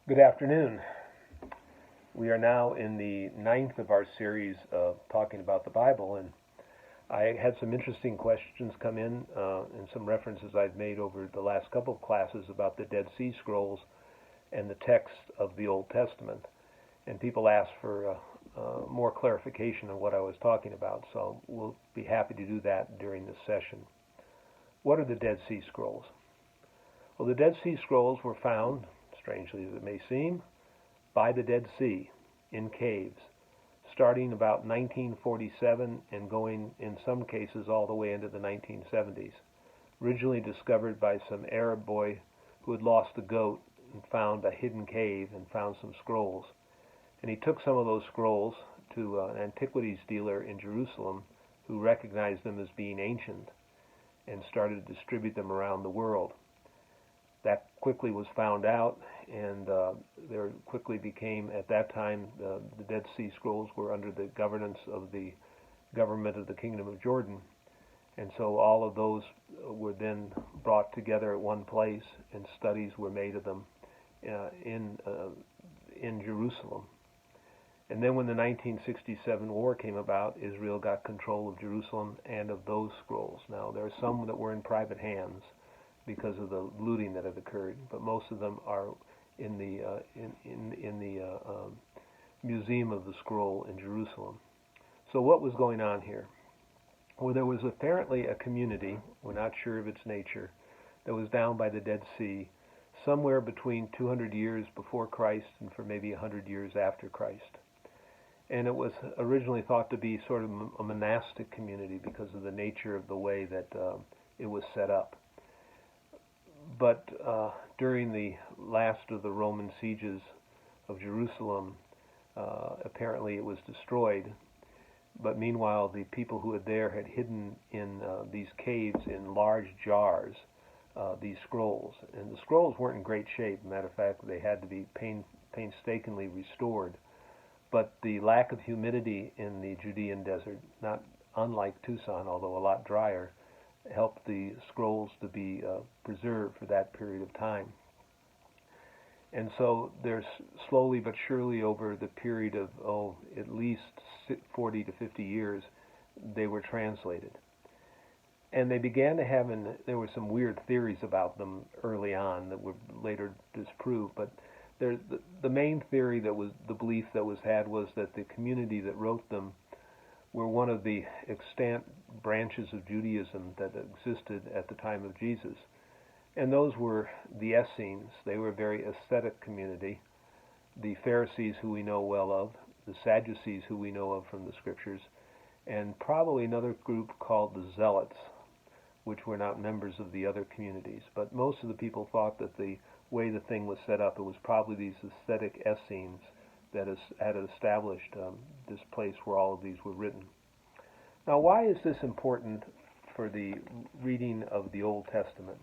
Good afternoon. We are now in the ninth of our series of talking about the Bible, and I had some interesting questions come in and some references I've made over the last couple of classes about the Dead Sea Scrolls and the text of the Old Testament. And people asked for more clarification on what I was talking about, so we'll be happy to do that during this session. What are the Dead Sea Scrolls? Well, the Dead Sea Scrolls were found, strangely as it may seem, by the Dead Sea in caves, starting about 1947 and going in some cases all the way into the 1970s. Originally discovered by some Arab boy who had lost a goat and found a hidden cave and found some scrolls. And he took some of those scrolls to an antiquities dealer in Jerusalem who recognized them as being ancient and started to distribute them around the world. That quickly was found out, and there quickly became, at that time, the Dead Sea Scrolls were under the governance of the government of the Kingdom of Jordan. And so all of those were then brought together at one place, and studies were made of them in Jerusalem. And then when the 1967 war came about, Israel got control of Jerusalem and of those scrolls. Now, there are some that were in private hands because of the looting that had occurred, but most of them are in the Museum of the Scroll in Jerusalem. So what was going on here? Well, there was apparently a community, we're not sure of its nature, that was down by the Dead Sea, somewhere between 200 years before Christ and for maybe 100 years after Christ. And it was originally thought to be sort of a monastic community because of the nature of the way that it was set up. But during the last of the Roman sieges of Jerusalem, apparently it was destroyed. But meanwhile, the people who had there had hidden in these caves in large jars these scrolls. And the scrolls weren't in great shape. Matter of fact, they had to be painstakingly restored. But the lack of humidity in the Judean desert, not unlike Tucson, although a lot drier, helped the scrolls to be preserved for that period of time. And so there's slowly but surely over the period of, at least 40 to 50 years, they were translated. And they began to have, there were some weird theories about them early on that were later disproved, but the main theory that was, the belief that was had was that the community that wrote them were one of the extant branches of Judaism that existed at the time of Jesus. And those were the Essenes. They were a very ascetic community. The Pharisees, who we know well of, the Sadducees, who we know of from the Scriptures, and probably another group called the Zealots, which were not members of the other communities. But most of the people thought that the way the thing was set up, it was probably these ascetic Essenes that had established this place where all of these were written. Now, why is this important for the reading of the Old Testament?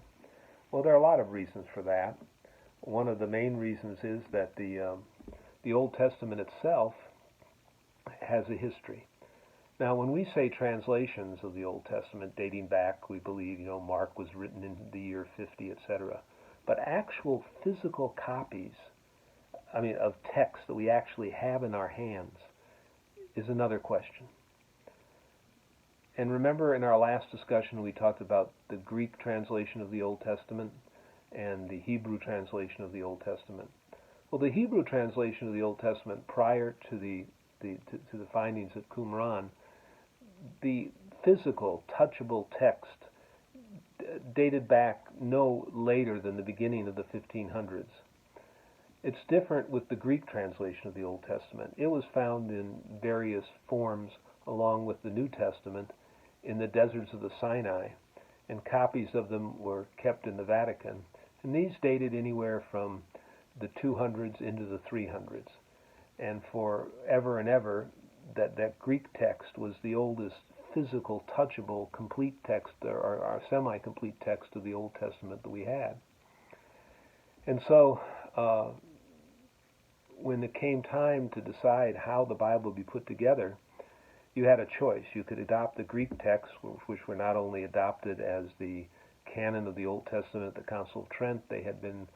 Well, there are a lot of reasons for that. One of the main reasons is that the Old Testament itself has a history. Now, when we say translations of the Old Testament dating back, we believe, Mark was written in the year 50, etc. But actual physical copies, of text that we actually have in our hands, is another question. And remember, in our last discussion, we talked about the Greek translation of the Old Testament and the Hebrew translation of the Old Testament. Well, the Hebrew translation of the Old Testament, prior to the findings at Qumran, the physical, touchable text dated back no later than the beginning of the 1500s. It's different with the Greek translation of the Old Testament. It was found in various forms along with the New Testament in the deserts of the Sinai, and copies of them were kept in the Vatican. And these dated anywhere from the 200s into the 300s. And for ever and ever, that Greek text was the oldest physical, touchable, complete text, or semi-complete text of the Old Testament that we had. And so, when it came time to decide how the Bible would be put together, you had a choice. You could adopt the Greek texts, which were not only adopted as the canon of the Old Testament at the Council of Trent, they had been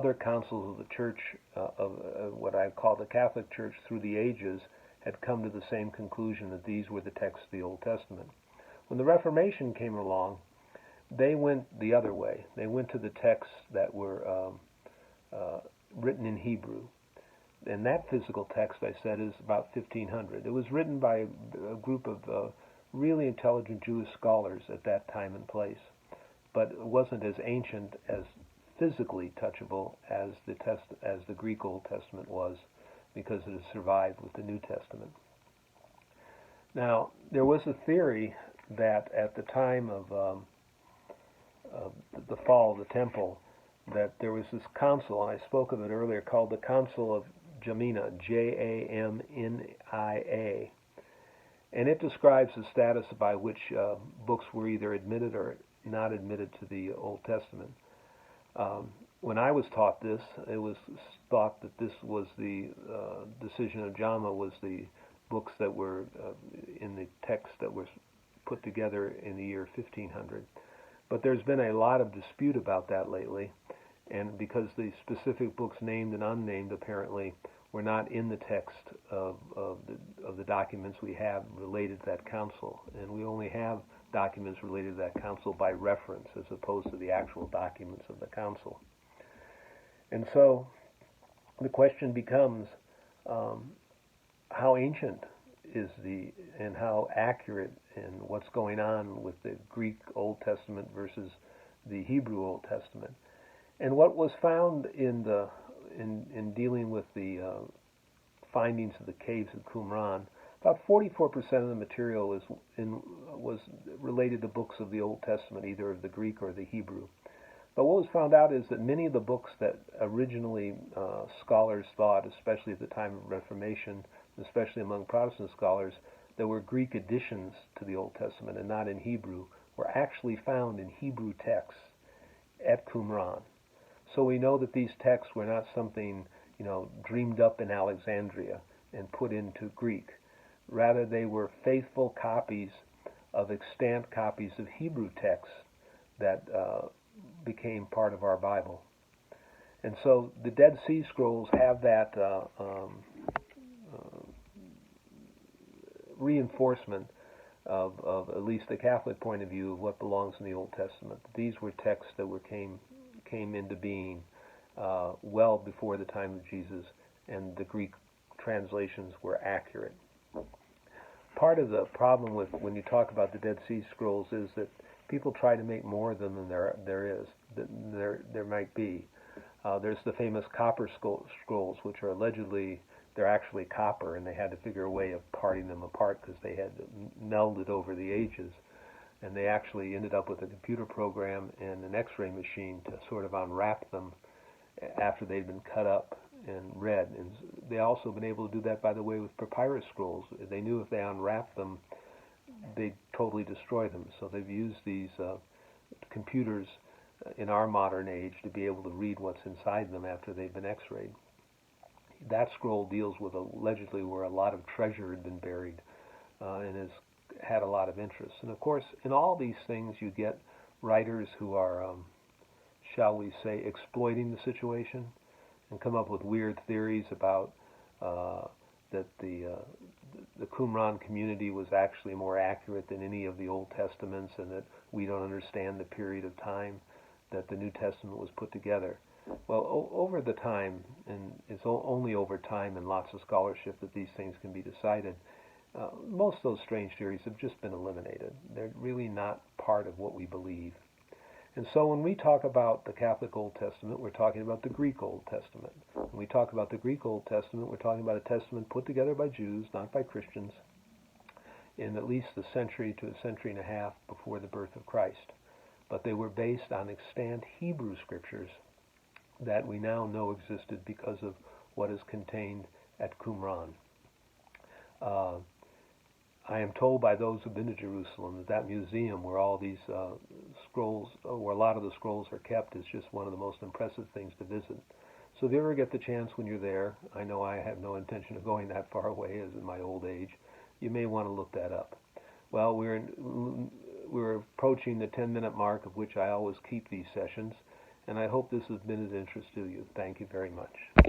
other councils of the Church, of what I call the Catholic Church through the ages, had come to the same conclusion that these were the texts of the Old Testament. When the Reformation came along, they went the other way. They went to the texts that were written in Hebrew. And that physical text, I said, is about 1500. It was written by a group of really intelligent Jewish scholars at that time and place, but it wasn't as ancient, as physically touchable as the Greek Old Testament was, because it has survived with the New Testament. Now, there was a theory that at the time of the fall of the temple, that there was this council, and I spoke of it earlier, called the Council of Jimena, Jamnia, and it describes the status by which books were either admitted or not admitted to the Old Testament. When I was taught this, it was thought that this was the decision of Jama, was the books that were in the text that were put together in the year 1500. But there's been a lot of dispute about that lately, and because the specific books named and unnamed apparently were not in the text of the documents we have related to that council, and we only have documents related to that council by reference as opposed to the actual documents of the council. And so the question becomes, how ancient is and how accurate in what's going on with the Greek Old Testament versus the Hebrew Old Testament? And what was found in dealing with the findings of the caves of Qumran, about 44% of the material was related to books of the Old Testament, either of the Greek or the Hebrew. But what was found out is that many of the books that originally scholars thought, especially at the time of Reformation, especially among Protestant scholars, that were Greek additions to the Old Testament and not in Hebrew, were actually found in Hebrew texts at Qumran. So we know that these texts were not something, dreamed up in Alexandria and put into Greek. Rather, they were faithful copies of extant copies of Hebrew texts that became part of our Bible. And so the Dead Sea Scrolls have that reinforcement of at least the Catholic point of view of what belongs in the Old Testament. These were texts that came into being well before the time of Jesus, and the Greek translations were accurate. Part of the problem with when you talk about the Dead Sea Scrolls is that people try to make more of them than there might be. There's the famous copper scrolls, which are allegedly, they're actually copper, and they had to figure a way of parting them apart because they had melded over the ages. And they actually ended up with a computer program and an X-ray machine to sort of unwrap them after they'd been cut up and read. And they also been able to do that, by the way, with papyrus scrolls. They knew if they unwrapped them, they'd totally destroy them. So they've used these computers in our modern age to be able to read what's inside them after they've been X-rayed. That scroll deals with allegedly where a lot of treasure had been buried and has had a lot of interest. And of course, in all these things, you get writers who are, shall we say, exploiting the situation and come up with weird theories about that the Qumran community was actually more accurate than any of the Old Testaments, and that we don't understand the period of time that the New Testament was put together. Well, over the time, and it's only over time and lots of scholarship that these things can be decided, most of those strange theories have just been eliminated. They're really not part of what we believe. And so when we talk about the Catholic Old Testament, we're talking about the Greek Old Testament. When we talk about the Greek Old Testament, we're talking about a testament put together by Jews, not by Christians, in at least a century to a century and a half before the birth of Christ. But they were based on extant Hebrew scriptures that we now know existed because of what is contained at Qumran. I am told by those who've been to Jerusalem that museum where all these scrolls, where a lot of the scrolls are kept, is just one of the most impressive things to visit. So if you ever get the chance when you're there, I know I have no intention of going that far away as in my old age, you may want to look that up. Well, we're approaching the 10-minute mark of which I always keep these sessions, and I hope this has been of interest to you. Thank you very much.